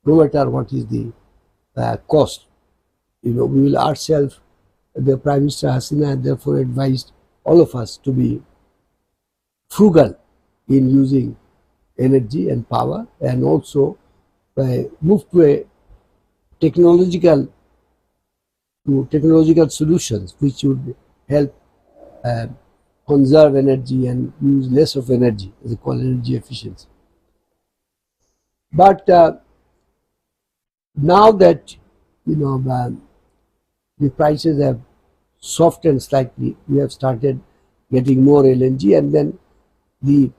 no matter what is the cost. We will ourselves, the Prime Minister Hasina therefore advised all of us to be frugal in using energy and power, and also move to a technological solutions which would help conserve energy and use less of energy, as they call energy efficiency. But now that the prices have softened slightly, we have started getting more LNG, and then the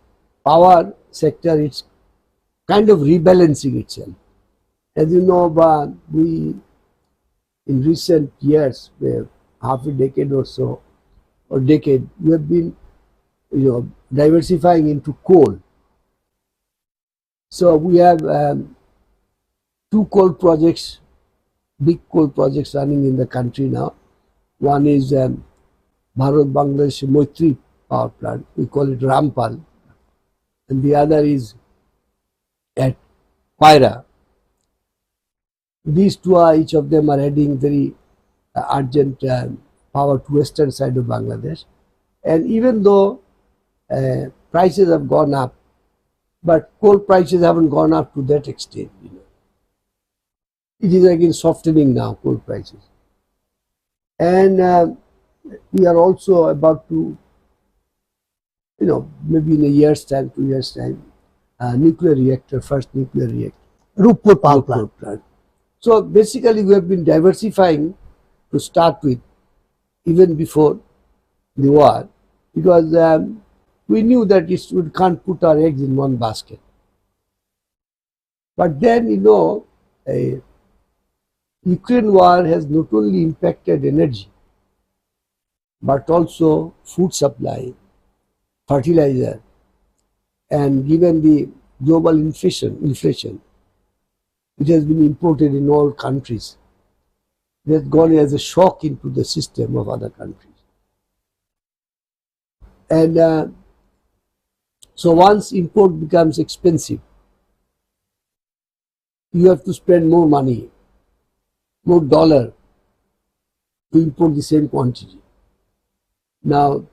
power sector is kind of rebalancing itself. As you know, we in recent years, half a decade or so, we have been diversifying into coal. So we have two coal projects, big coal projects running in the country now. One is Bharat Bangladesh Maitri power plant, we call it Rampal, and the other is at Paira. These two are, each of them are adding very urgent power to western side of Bangladesh. And even though prices have gone up, but coal prices haven't gone up to that extent. It is again softening now, coal prices. And we are also about to, maybe in a year's time, 2 years' time, nuclear reactor, first nuclear reactor. Rupur power plant. So basically we have been diversifying to start with, even before the war, because we knew that we can't put our eggs in one basket. But then, Ukraine war has not only impacted energy, but also food supply, fertilizer, and given the global inflation, it has been imported in all countries. It has gone as a shock into the system of other countries. And so once import becomes expensive, you have to spend more money, more dollar to import the same quantity. Now,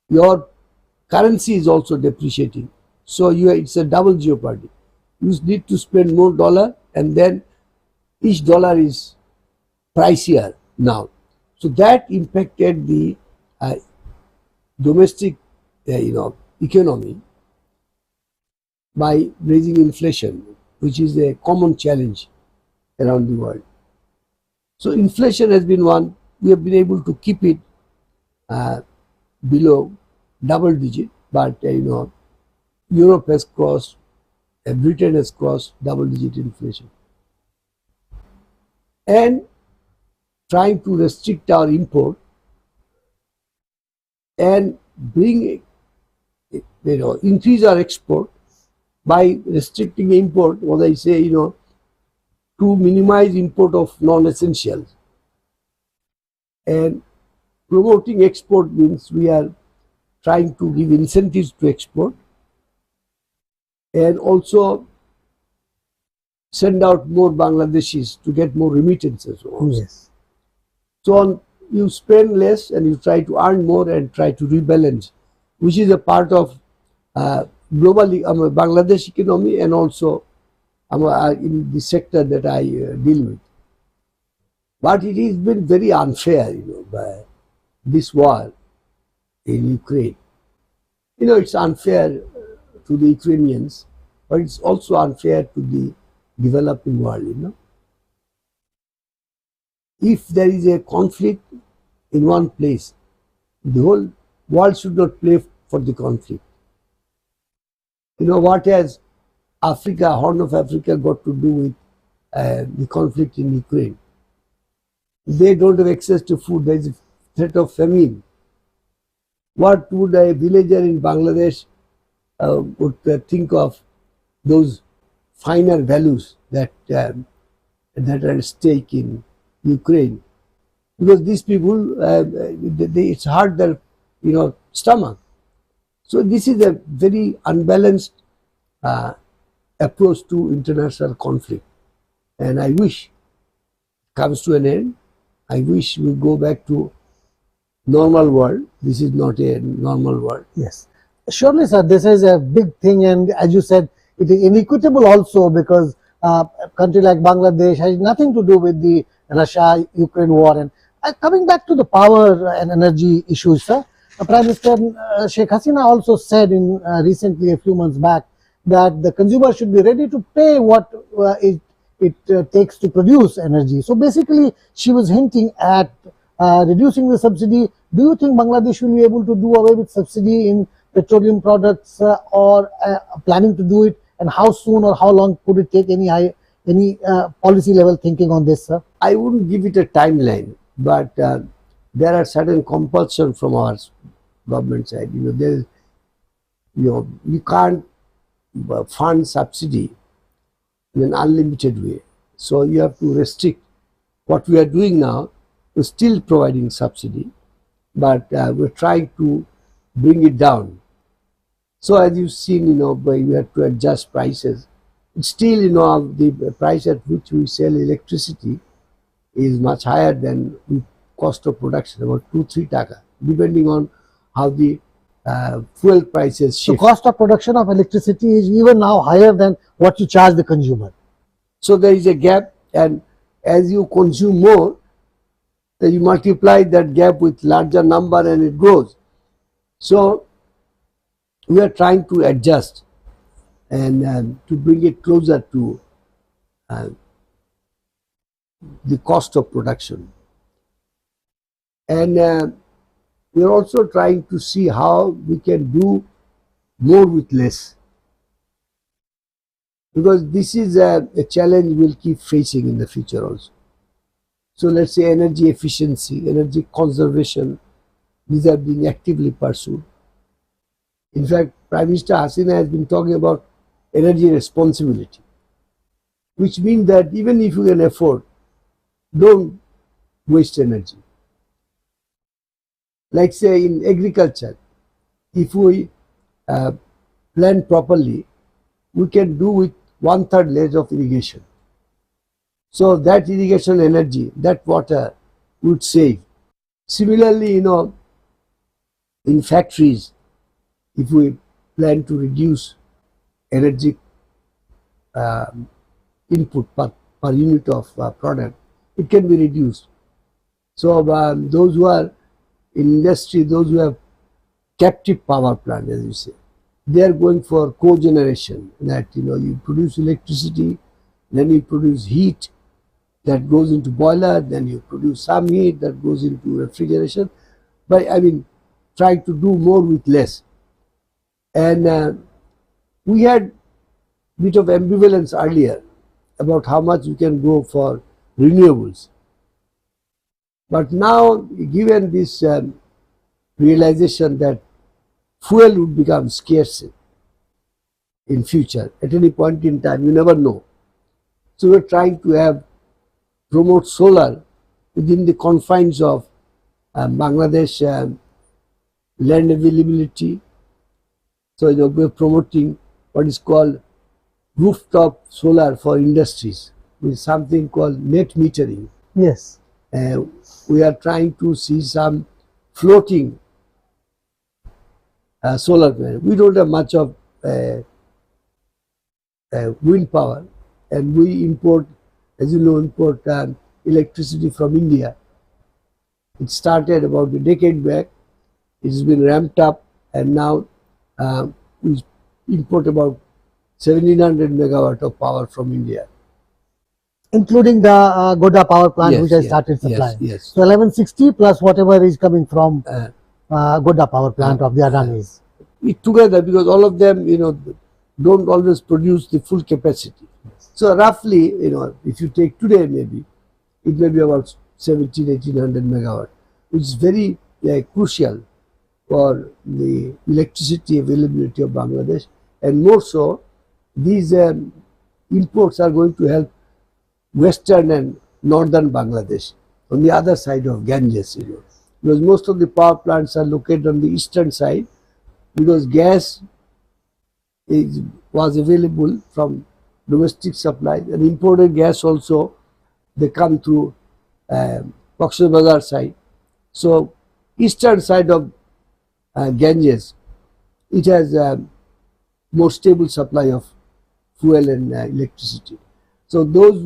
your currency is also depreciating. So it's a double jeopardy. You need to spend more dollar, and then each dollar is pricier now. So that impacted the domestic economy by raising inflation, which is a common challenge around the world. So inflation has been one. We have been able to keep it below double digit, but Europe has crossed, Britain has crossed double digit inflation. And trying to restrict our import and increase our export by restricting import, what I say, to minimize import of non-essentials. And promoting export means we are trying to give incentives to export and also send out more Bangladeshis to get more remittances. Yes. So you spend less and you try to earn more and try to rebalance, which is a part of globally Bangladesh economy and also in the sector that I deal with. But it has been very unfair, by this war in Ukraine. It's unfair to the Ukrainians, but it's also unfair to the developing world. If there is a conflict in one place, the whole world should not play for the conflict. What has Africa, Horn of Africa, got to do with the conflict in Ukraine? They don't have access to food. There is a threat of famine. What would a villager in Bangladesh would think of those finer values that are at stake in Ukraine? Because these people, it's hard their stomach. So this is a very unbalanced approach to international conflict. And I wish it comes to an end. I wish we go back to normal world. This is not a normal world. Yes, surely, sir. This is a big thing, and as you said, it is inequitable also because a country like Bangladesh has nothing to do with the Russia-Ukraine war. And coming back to the power and energy issues, sir, Prime Minister Sheikh Hasina also said in recently a few months back that the consumer should be ready to pay what it takes to produce energy. So basically, she was hinting at reducing the subsidy. Do you think Bangladesh will be able to do away with subsidy in petroleum products or planning to do it? And how soon or how long could it take? Any policy level thinking on this, sir? I wouldn't give it a timeline, but there are certain compulsion from our government side. You can't fund subsidy in an unlimited way. So you have to restrict. What we are doing now is still providing subsidy, but we're trying to bring it down. So as you've seen, we have to adjust prices. It's still, the price at which we sell electricity is much higher than the cost of production, about 2-3 taka, depending on how the fuel prices shift. So cost of production of electricity is even now higher than what you charge the consumer. So there is a gap, and as you consume more, then you multiply that gap with larger number and it grows. So we are trying to adjust and to bring it closer to the cost of production. And we are also trying to see how we can do more with less. Because this is a challenge we'll keep facing in the future also. So let's say energy efficiency, energy conservation, these are being actively pursued. In fact, Prime Minister Hasina has been talking about energy responsibility, which means that even if you can afford, don't waste energy. Like say in agriculture, if we plan properly, we can do with 1/3 less of irrigation. So that irrigation energy, that water would save. Similarly, in factories, if we plan to reduce energy input per unit of product, it can be reduced. So those who are in industry, those who have captive power plant, as you say, they are going for cogeneration, that you produce electricity, then you produce heat that goes into boiler, then you produce some heat that goes into refrigeration. But trying to do more with less. And we had a bit of ambivalence earlier about how much we can go for renewables. But now, given this realization that fuel would become scarce in future, at any point in time, you never know. So we're trying to promote solar within the confines of Bangladesh land availability. So we're promoting what is called rooftop solar for industries with something called net metering. Yes. We are trying to see some floating solar panel. We don't have much of wind power, and we import, as you know, electricity from India. It started about a decade back. It has been ramped up, and now we import about 1700 megawatt of power from India. Including the Godda power plant, Yes, which has yes, started supplying. yes. So 1160 plus whatever is coming from Godda power plant of the Adanis. Together, because all of them, don't always produce the full capacity. So roughly, if you take today, maybe it may be about 1800 megawatt, which is very crucial for the electricity availability of Bangladesh. And more so, these imports are going to help western and northern Bangladesh on the other side of Ganges, because most of the power plants are located on the eastern side, because gas is, was available from domestic supply, and imported gas also, they come through Cox's Bazar side. So eastern side of Ganges, it has more stable supply of fuel and electricity. So those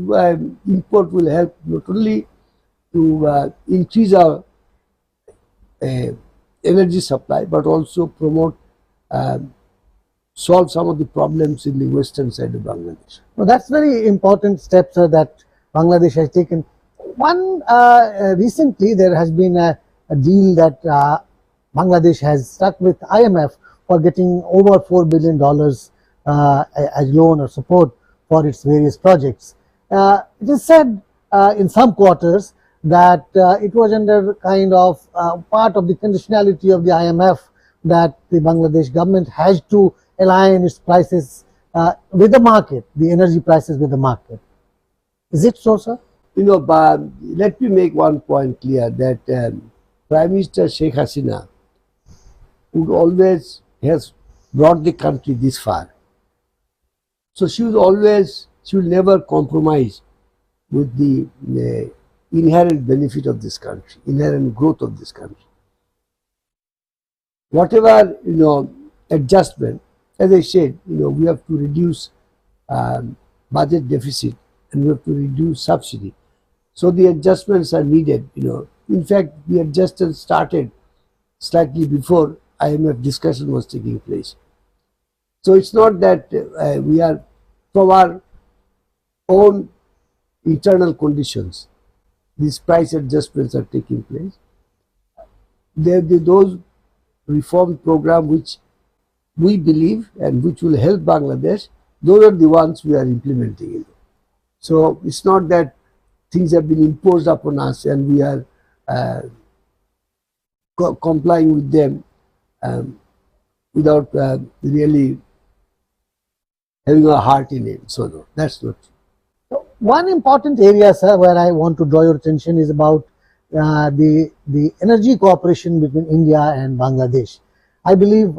import will help not only to increase our energy supply, but also promote, solve some of the problems in the western side of Bangladesh. Well, that's very important steps that Bangladesh has taken. One recently there has been a deal that Bangladesh has struck with IMF for getting over $4 billion as loan or support for its various projects. It is said in some quarters that it was under kind of part of the conditionality of the IMF that the Bangladesh government has to align its prices with the market, the energy prices with the market. Is it so, sir? But let me make one point clear that Prime Minister Sheikh Hasina would always has brought the country this far. So she will never compromise with the inherent benefit of this country, inherent growth of this country. Whatever adjustment, as I said, we have to reduce budget deficit and we have to reduce subsidy. So the adjustments are needed. In fact, the adjustment started slightly before IMF discussion was taking place. So it's not that we are from our own internal conditions, these price adjustments are taking place. Those reform program which we believe and which will help Bangladesh, those are the ones we are implementing. So it's not that things have been imposed upon us and we are complying with them without really having a heart in it. So no, that's not true. One important area, sir, where I want to draw your attention is about the energy cooperation between India and Bangladesh. I believe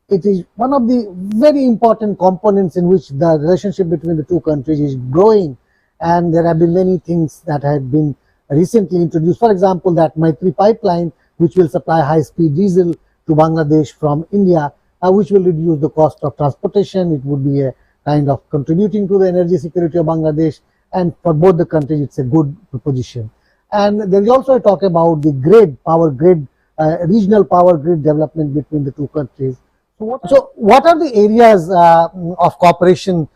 it is one of the very important components in which the relationship between the two countries is growing, and there have been many things that have been recently introduced. For example, that Maitri pipeline, which will supply high-speed diesel to Bangladesh from India, which will reduce the cost of transportation. It would be a kind of contributing to the energy security of Bangladesh, and for both the countries it's a good proposition. And there is also a talk about the power grid, regional power grid development between the two countries. So what are the areas of cooperation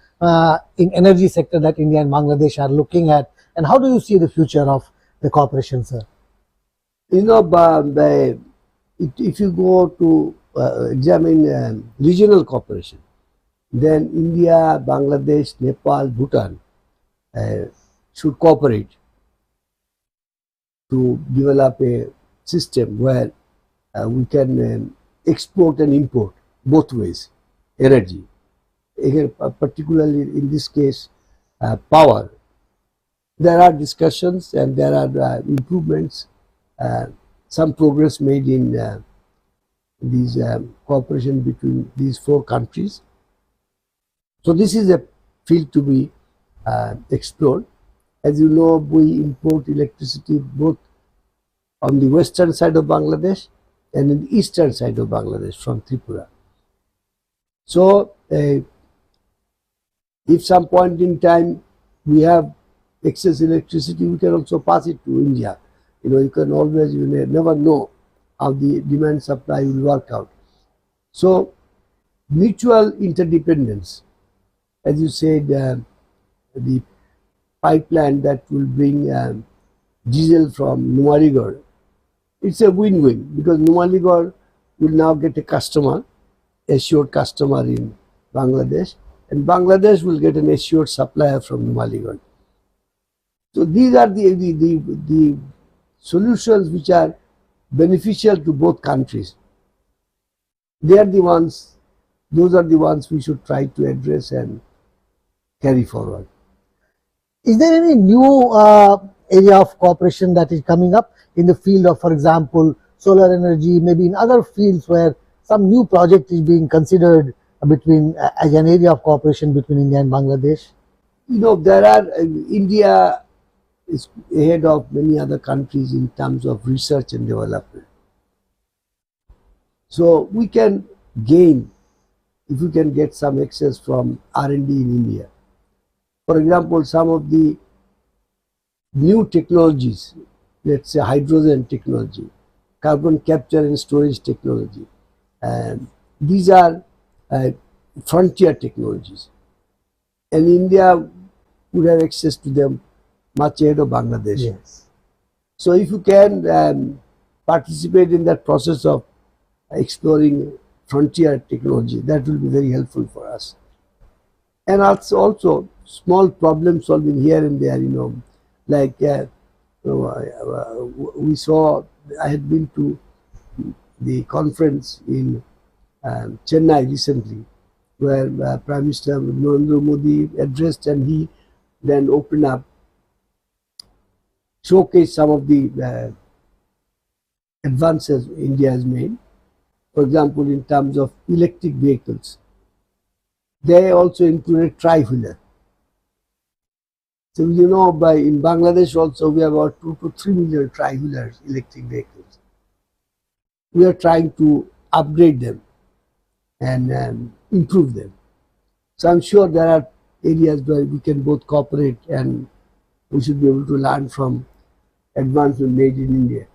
in energy sector that India and Bangladesh are looking at, and how do you see the future of the cooperation, sir? If you go to examine regional cooperation, then India, Bangladesh, Nepal, Bhutan should cooperate to develop a system where we can export and import both ways energy. Again, particularly in this case, power. There are discussions and there are improvements, some progress made in these cooperation between these four countries. So this is a field to be explored. As you know, we import electricity both on the western side of Bangladesh and in the eastern side of Bangladesh from Tripura. So if some point in time we have excess electricity, we can also pass it to India. You can always, never know how the demand supply will work out. So mutual interdependence, as you said, the pipeline that will bring diesel from Numaligarh, it's a win-win because Numaligarh will now get a customer, assured customer in Bangladesh, and Bangladesh will get an assured supplier from Numaligarh. So these are the solutions which are beneficial to both countries. Those are the ones we should try to address and carry forward. Is there any new area of cooperation that is coming up in the field of, for example, solar energy, maybe in other fields where some new project is being considered between as an area of cooperation between India and Bangladesh? There are India is ahead of many other countries in terms of research and development. So we can gain if we can get some access from R&D in India. For example, some of the new technologies, let's say hydrogen technology, carbon capture and storage technology, and these are uh, frontier technologies, and India would have access to them much ahead of Bangladesh. Yes. So if you can participate in that process of exploring frontier technology, that will be very helpful for us. And also small problem solving here and there, like we saw, I had been to the conference in Chennai recently, where Prime Minister Narendra Modi addressed, and he then opened up, showcased some of the advances India has made. For example, in terms of electric vehicles, they also included tri-wheeler. So in Bangladesh also we have about 2 to 3 million tri-wheelers, electric vehicles. We are trying to upgrade them and improve them. So I'm sure there are areas where we can both cooperate, and we should be able to learn from advancements made in India.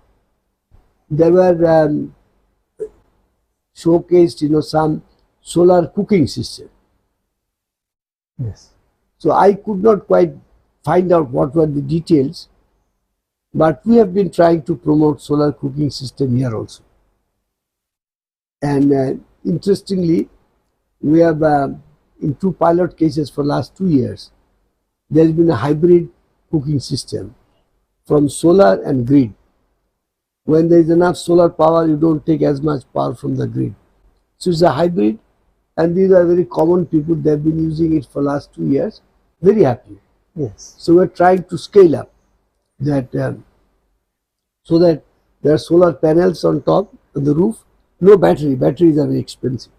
There were showcased, some solar cooking system. Yes. So I could not quite find out what were the details, but we have been trying to promote solar cooking system here also. And interestingly, we have in 2 pilot cases for last 2 years, there has been a hybrid cooking system from solar and grid. When there is enough solar power, you don't take as much power from the grid. So it's a hybrid, and these are very common people. They've been using it for last 2 years, very happy. Yes. So we're trying to scale up that so that there are solar panels on top of the roof, no battery. Batteries are very expensive.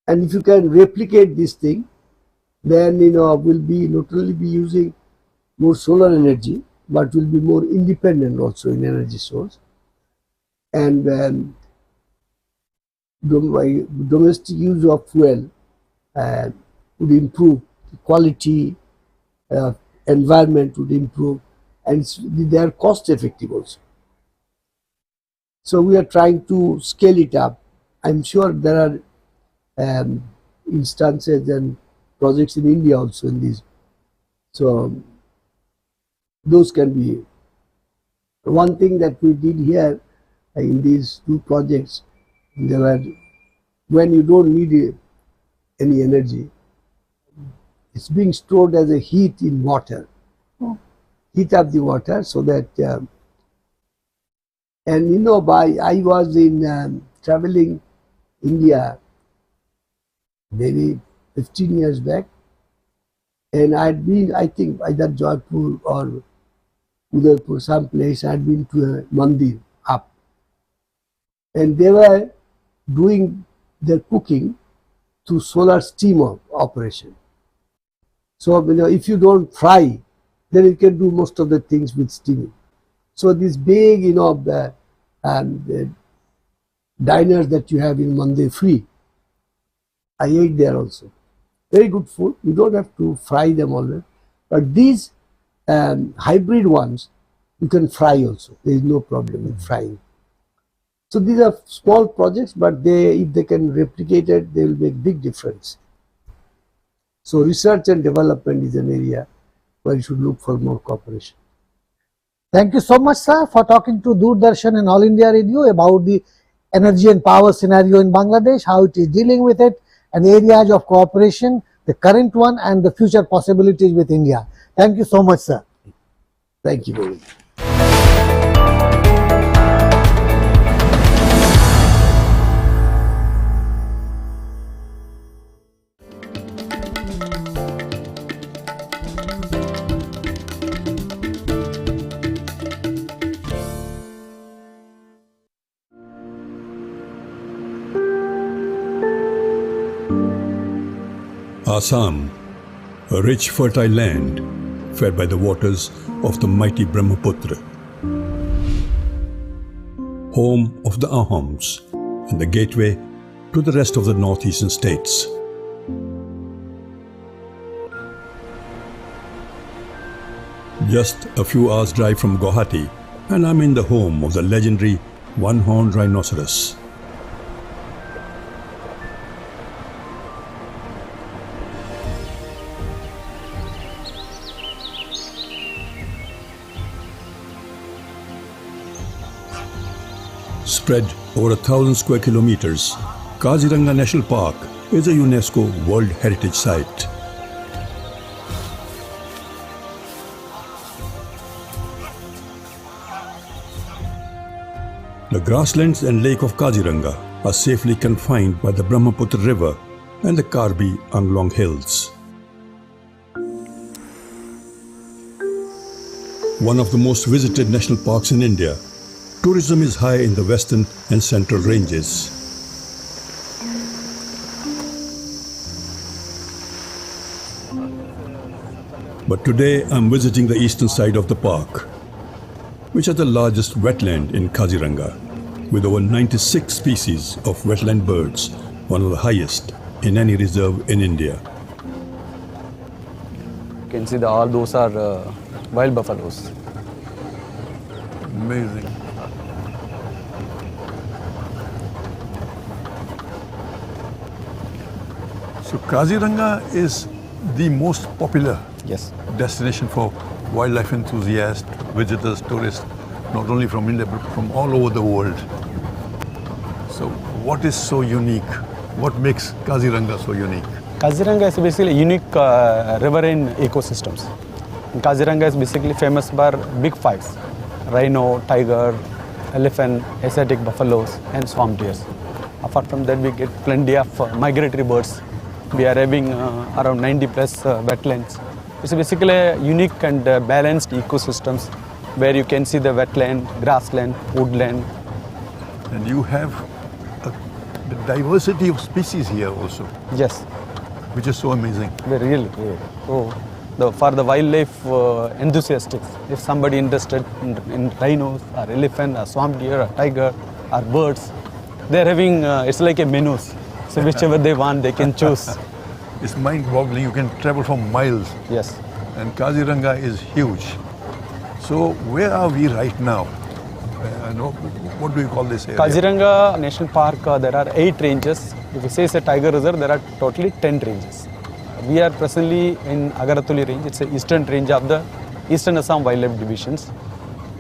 And if you can replicate this thing, then we'll be not only be using more solar energy, but will be more independent also in energy source. And domestic use of fuel would improve, the quality, environment would improve, and they are cost effective also. So we are trying to scale it up. I'm sure there are instances and projects in India also in this. So those can be. One thing that we did here in these 2 projects, there were, when you don't need any energy, it's being stored as a heat in water. Heat up the water so that, and I was in traveling India maybe 15 years back, and I'd been, I think, either Jaipur or Udaipur, some place. I'd been to a mandir up, and they were doing their cooking through solar steam operation. So if you don't fry, then you can do most of the things with steaming. So these big the diners that you have in mandir free, I ate there also. Very good food. You don't have to fry them always. But these hybrid ones, you can fry also. There is no problem with frying. So these are small projects, but if they can replicate it, they will make big difference. So research and development is an area where you should look for more cooperation. Thank you so much, sir, for talking to Doordarshan and All India Radio about the energy and power scenario in Bangladesh, how it is dealing with it, and areas of cooperation, the current one and the future possibilities with India. Thank you so much, sir. Thank you very much. Assam, a rich fertile land fed by the waters of the mighty Brahmaputra. Home of the Ahoms and the gateway to the rest of the northeastern states. Just a few hours drive from Guwahati and I'm in the home of the legendary one-horned rhinoceros. Spread over 1,000 square kilometers, Kaziranga National Park is a UNESCO World Heritage Site. The grasslands and lake of Kaziranga are safely confined by the Brahmaputra River and the Karbi Anglong Hills. One of the most visited national parks in India, tourism is high in the western and central ranges. But today I'm visiting the eastern side of the park, which is the largest wetland in Kaziranga, with over 96 species of wetland birds, one of the highest in any reserve in India. You can see all those are wild buffaloes. Amazing. So Kaziranga is the most popular Yes. destination for wildlife enthusiasts, visitors, tourists, not only from India but from all over the world. So what is so unique? What makes Kaziranga so unique? Kaziranga is basically a unique riverine ecosystems. And Kaziranga is basically famous for big fives: rhino, tiger, elephant, Asiatic buffaloes, and swamp deers. Apart from that, we get plenty of migratory birds. We are having around 90 plus wetlands. It's basically a unique and balanced ecosystems where you can see the wetland, grassland, woodland. And you have the diversity of species here also, Yes, which is so amazing. really. So, for the wildlife enthusiasts, if somebody interested in rhinos or elephant or swamp deer or tiger or birds, they're having, it's like a menus. So whichever they want, they can choose. It's mind-boggling. You can travel for miles. Yes. And Kaziranga is huge. So where are we right now? What do you call this area? Kaziranga National Park, there are 8 ranges. If you say it's a tiger reserve, there are totally 10 ranges. We are presently in Agaratuli range. It's the eastern range of the Eastern Assam Wildlife Divisions.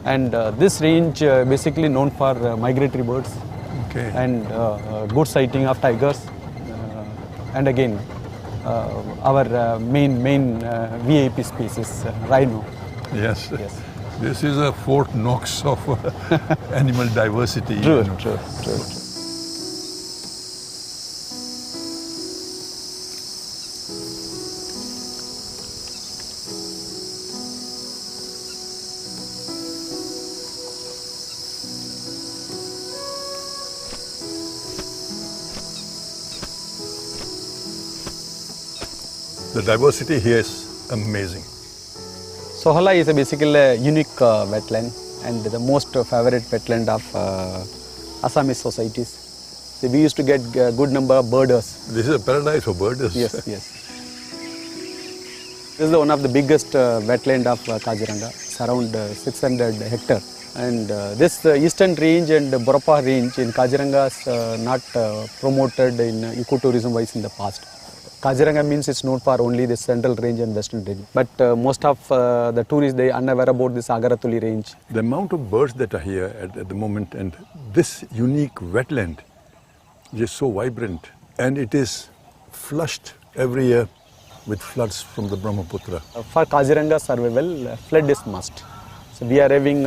And this range basically known for migratory birds. Okay. And good sighting of tigers, and again our main VIP species, rhino. Yes. Yes. This is a Fort Knox of animal diversity. True, you know. true. The diversity here is amazing. Sohala is basically a unique wetland and the most favorite wetland of Assamese societies. So we used to get a good number of birders. This is a paradise for birders. Yes. This is one of the biggest wetland of Kaziranga. It's around 600 hectares. And this eastern range and Borapa range in Kaziranga is not promoted in ecotourism wise in the past. Kaziranga means it's known for only the central range and western range. But most of the tourists, they are unaware about this Agaratuli range. The amount of birds that are here at the moment and this unique wetland is so vibrant and it is flushed every year with floods from the Brahmaputra. For Kaziranga survival, flood is must. So we are having